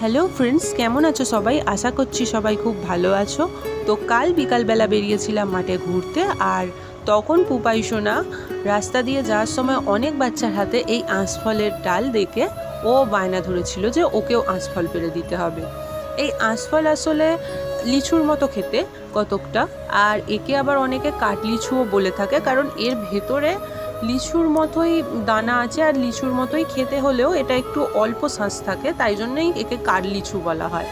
Hello friends, কেমন আছো সবাই? আশা করছি সবাই খুব ভালো আছো। তো কাল বিকালবেলা বেরিয়েছিলাম মাঠে ঘুরতে, আর তখন পুপাই সোনা রাস্তা দিয়ে যাওয়ার সময় অনেক বাচ্চার হাতে এই আঁশফলের ডাল দেখে ও বায়না ধরেছিল যে ওকেও আঁশফল পেড়ে দিতে হবে। এই আঁশফল আসলে লিচুর মতো খেতে কতকটা, আর একে আবার অনেকে কাঠলিচুও বলে থাকে, কারণ এর ভেতরে লিচুর মতোই দানা আছে, আর লিচুর মতোই খেতে হলেও এটা একটু অল্প শাঁস থাকে, তাই জন্যই একে কাঠলিচু বলা হয়।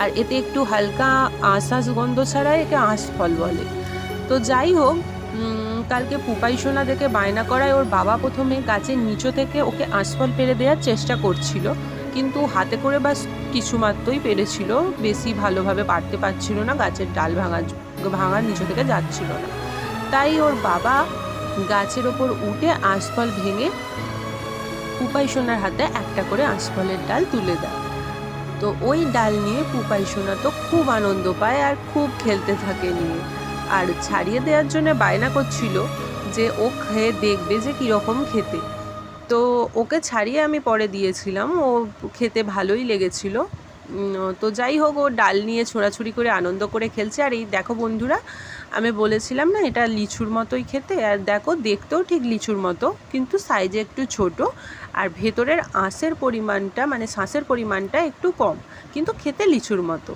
আর এতে একটু হালকা আঁশ গন্ধ ছাড়াই একে আঁশফল বলে। তো যাই হোক, কালকে পুপাই সোনা দেখে বায়না করায় ওর বাবা প্রথমে গাছের নিচু থেকে ওকে আঁশফল পেড়ে দেওয়ার চেষ্টা করছিল, কিন্তু হাতে করে বাস কিছু মাত্রই পেরেছিল, বেশি ভালোভাবে পারতে পারছিল না, গাছের ডাল ভাঙার নিচু থেকে যাচ্ছিল না। তাই ওর বাবা গাছের ওপর উঠে আঁশফল ভেঙে পুপাই সোনার হাতে একটা করে আঁশফলের ডাল তুলে দেয়। তো ওই ডাল নিয়ে পুপাই সোনা তো খুব আনন্দ পায় আর খুব খেলতে থাকে নিয়ে, আর ছাড়িয়ে দেওয়ার জন্য বায়না করছিল যে ও খেয়ে দেখবে যে কীরকম খেতে। তো ওকে ছাড়িয়ে আমি পরে দিয়েছিলাম, ও খেতে ভালোই লেগেছিল। তো যাই হোক, ও ডাল নিয়ে ছোড়াছুড়ি করে আনন্দ করে খেলছে। আর এই দেখো বন্ধুরা, আমি বলেছিলাম না এটা লিচুর মতোই খেতে, আর দেখো দেখতেও ঠিক লিচুর মতো, কিন্তু সাইজে একটু ছোট, আর ভেতরের আঁশের পরিমাণটা মানে শাঁসের পরিমাণটা একটু কম, কিন্তু খেতে লিচুর মতো।